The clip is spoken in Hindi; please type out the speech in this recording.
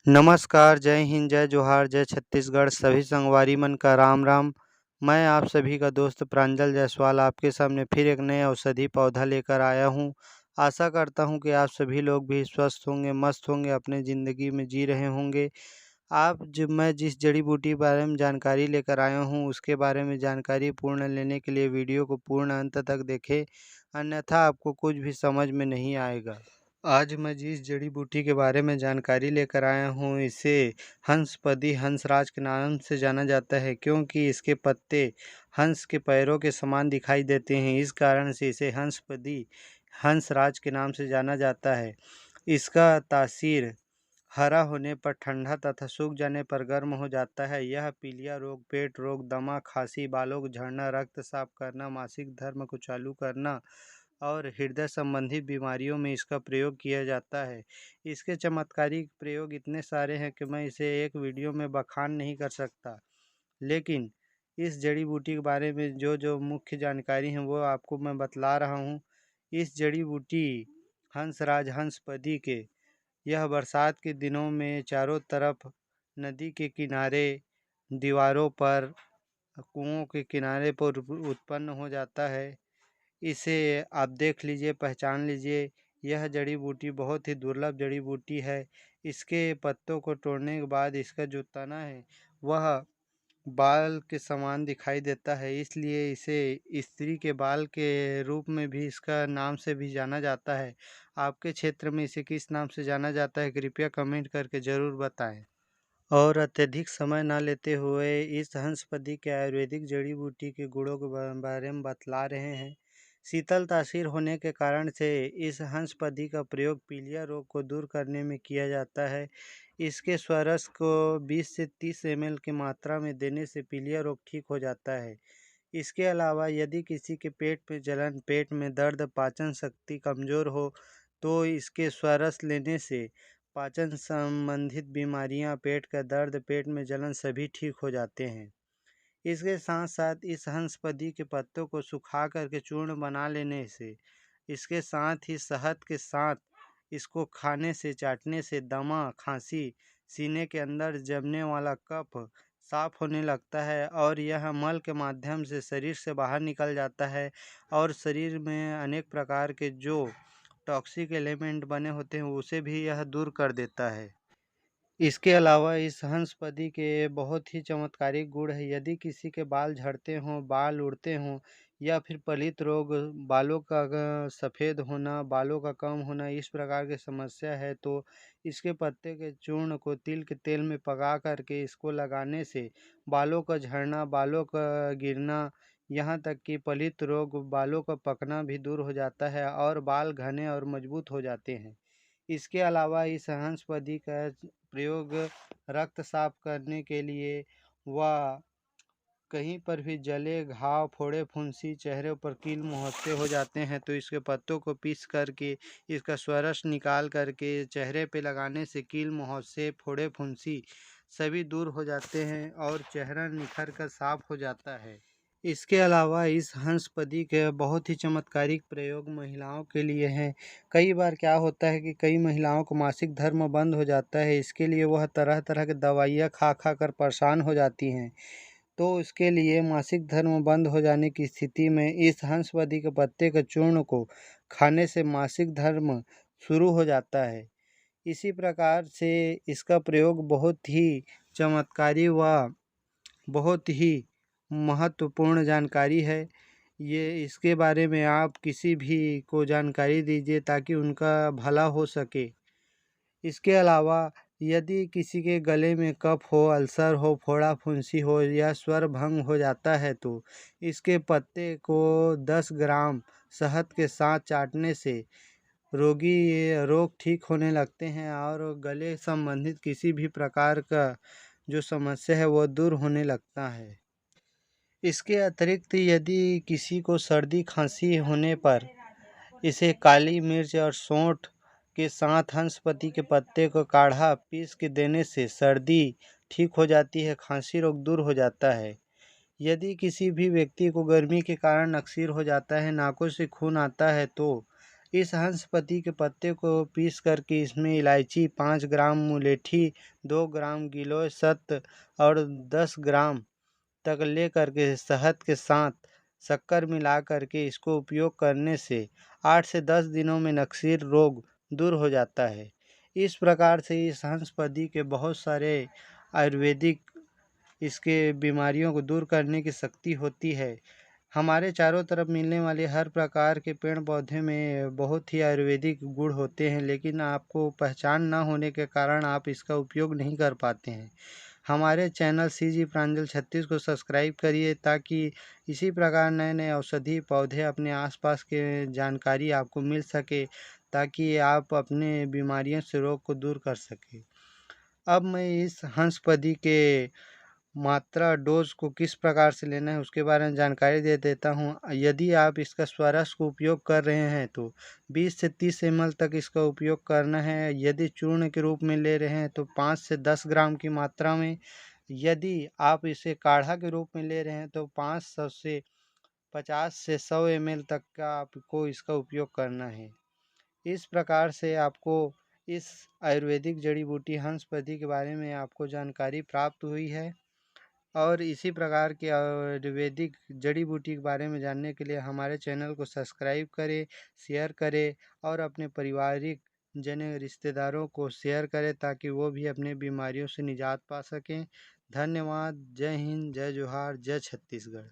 नमस्कार, जय हिंद, जय जोहार, जय छत्तीसगढ़, सभी संगवारी मन का राम राम। मैं आप सभी का दोस्त प्रांजल जायसवाल आपके सामने फिर एक नए औषधि पौधा लेकर आया हूँ। आशा करता हूँ कि आप सभी लोग भी स्वस्थ होंगे, मस्त होंगे, अपने ज़िंदगी में जी रहे होंगे। मैं जिस जड़ी बूटी के बारे में जानकारी लेकर आया हूँ, उसके बारे में जानकारी पूर्ण लेने के लिए वीडियो को पूर्ण अंत तक देखें, अन्यथा आपको कुछ भी समझ में नहीं आएगा। आज मैं जिस जड़ी बूटी के बारे में जानकारी लेकर आया हूँ, इसे हंसपदी हंसराज के नाम से जाना जाता है, क्योंकि इसके पत्ते हंस के पैरों के समान दिखाई देते हैं। इस कारण से इसे हंसपदी हंसराज के नाम से जाना जाता है। इसका तासीर हरा होने पर ठंडा तथा सूख जाने पर गर्म हो जाता है। यह पीलिया रोग, पेट रोग, दमा, खांसी, बालों को झड़ना, रक्त साफ करना, मासिक धर्म को चालू करना और हृदय संबंधी बीमारियों में इसका प्रयोग किया जाता है। इसके चमत्कारिक प्रयोग इतने सारे हैं कि मैं इसे एक वीडियो में बखान नहीं कर सकता, लेकिन इस जड़ी बूटी के बारे में जो जो मुख्य जानकारी है वो आपको मैं बतला रहा हूँ। इस जड़ी बूटी हंसराज हंसपदी के यह बरसात के दिनों में चारों तरफ नदी के किनारे, दीवारों पर, कुओं के किनारे पर उत्पन्न हो जाता है। इसे आप देख लीजिए, पहचान लीजिए। यह जड़ी बूटी बहुत ही दुर्लभ जड़ी बूटी है। इसके पत्तों को तोड़ने के बाद इसका जो तना है वह बाल के समान दिखाई देता है, इसलिए इसे स्त्री के बाल के रूप में भी इसका नाम से भी जाना जाता है। आपके क्षेत्र में इसे किस नाम से जाना जाता है, कृपया कमेंट करके ज़रूर बताएं। और अत्यधिक समय न लेते हुए इस हंसपदी के आयुर्वेदिक जड़ी बूटी के गुणों के बारे में बतला रहे हैं। शीतल तासीर होने के कारण से इस हंसपदी का प्रयोग पीलिया रोग को दूर करने में किया जाता है। इसके स्वरस को 20 से 30 ml की मात्रा में देने से पीलिया रोग ठीक हो जाता है। इसके अलावा यदि किसी के पेट में जलन, पेट में दर्द, पाचन शक्ति कमज़ोर हो तो इसके स्वरस लेने से पाचन संबंधित बीमारियां, पेट का दर्द, पेट में जलन सभी ठीक हो जाते हैं। इसके साथ साथ इस हंसपदी के पत्तों को सुखा करके चूर्ण बना लेने से, इसके साथ ही शहद के साथ इसको खाने से, चाटने से दमा, खांसी, सीने के अंदर जमने वाला कफ साफ होने लगता है और यह मल के माध्यम से शरीर से बाहर निकल जाता है और शरीर में अनेक प्रकार के जो टॉक्सिक एलिमेंट बने होते हैं उसे भी यह दूर कर देता है। इसके अलावा इस हंसपदी के बहुत ही चमत्कारिक गुण है। यदि किसी के बाल झड़ते हों, बाल उड़ते हों या फिर पलित रोग, बालों का सफ़ेद होना, बालों का कम होना, इस प्रकार की समस्या है तो इसके पत्ते के चूर्ण को तिल के तेल में पका करके इसको लगाने से बालों का झड़ना, बालों का गिरना, यहाँ तक कि पलित रोग, बालों का पकना भी दूर हो जाता है और बाल घने और मजबूत हो जाते हैं। इसके अलावा इस हंसपदी का प्रयोग रक्त साफ करने के लिए व कहीं पर भी जले घाव, फोड़े, फुंसी, चेहरे पर कील मुहासे हो जाते हैं तो इसके पत्तों को पीस करके इसका स्वरस निकाल करके चेहरे पे लगाने से कील मुहासे, फोड़े, फुंसी सभी दूर हो जाते हैं और चेहरा निखर कर साफ हो जाता है। इसके अलावा इस हंसपदी के बहुत ही चमत्कारिक प्रयोग महिलाओं के लिए हैं। कई बार क्या होता है कि कई महिलाओं को मासिक धर्म बंद हो जाता है, इसके लिए वह तरह तरह की दवाइयाँ खा खा कर परेशान हो जाती हैं। तो इसके लिए मासिक धर्म बंद हो जाने की स्थिति में इस हंसपदी के पत्ते के चूर्ण को खाने से मासिक धर्म शुरू हो जाता है। इसी प्रकार से इसका प्रयोग बहुत ही चमत्कारी व बहुत ही महत्वपूर्ण जानकारी है। ये इसके बारे में आप किसी भी को जानकारी दीजिए ताकि उनका भला हो सके। इसके अलावा यदि किसी के गले में कफ हो, अल्सर हो, फोड़ा फुंसी हो या स्वर भंग हो जाता है तो इसके पत्ते को 10 ग्राम शहद के साथ चाटने से रोग ठीक होने लगते हैं और गले संबंधित किसी भी प्रकार का जो समस्या है वह दूर होने लगता है। इसके अतिरिक्त यदि किसी को सर्दी खांसी होने पर इसे काली मिर्च और सौंठ के साथ हंसपति के पत्ते को काढ़ा पीस के देने से सर्दी ठीक हो जाती है, खांसी रोग दूर हो जाता है। यदि किसी भी व्यक्ति को गर्मी के कारण अक्सीर हो जाता है, नाकों से खून आता है तो इस हंसपति के पत्ते को पीस करके इसमें इलायची 5 ग्राम, मुलेठी 2 ग्राम, गिलोय सत्त और 10 ग्राम तक ले करके शहद के साथ शक्कर मिला करके इसको उपयोग करने से 8 से 10 दिनों में नक्सीर रोग दूर हो जाता है। इस प्रकार से इस हंसपति के बहुत सारे आयुर्वेदिक इसके बीमारियों को दूर करने की शक्ति होती है। हमारे चारों तरफ मिलने वाले हर प्रकार के पेड़ पौधे में बहुत ही आयुर्वेदिक गुण होते हैं, लेकिन आपको पहचान ना होने के कारण आप इसका उपयोग नहीं कर पाते हैं। हमारे चैनल सीजी प्रांजल 36 को सब्सक्राइब करिए ताकि इसी प्रकार नए नए औषधि पौधे अपने आसपास के जानकारी आपको मिल सके, ताकि आप अपने बीमारियों से रोग को दूर कर सकें। अब मैं इस हंसपदी के मात्रा डोज को किस प्रकार से लेना है उसके बारे में जानकारी दे देता हूँ। यदि आप इसका स्वरस को उपयोग कर रहे हैं तो 20 से 30 ml तक इसका उपयोग करना है। यदि चूर्ण के रूप में ले रहे हैं तो 5 से 10 ग्राम की मात्रा में। यदि आप इसे काढ़ा के रूप में ले रहे हैं तो 500 से 50 से 100 ml तक का आपको इसका उपयोग करना है। इस प्रकार से आपको इस आयुर्वेदिक जड़ी बूटी हंसपति के बारे में आपको जानकारी प्राप्त हुई है। और इसी प्रकार के आयुर्वेदिक जड़ी बूटी के बारे में जानने के लिए हमारे चैनल को सब्सक्राइब करें, शेयर करें और अपने पारिवारिक जन रिश्तेदारों को शेयर करें ताकि वो भी अपने बीमारियों से निजात पा सकें। धन्यवाद। जय हिंद, जय जोहार, जय छत्तीसगढ़।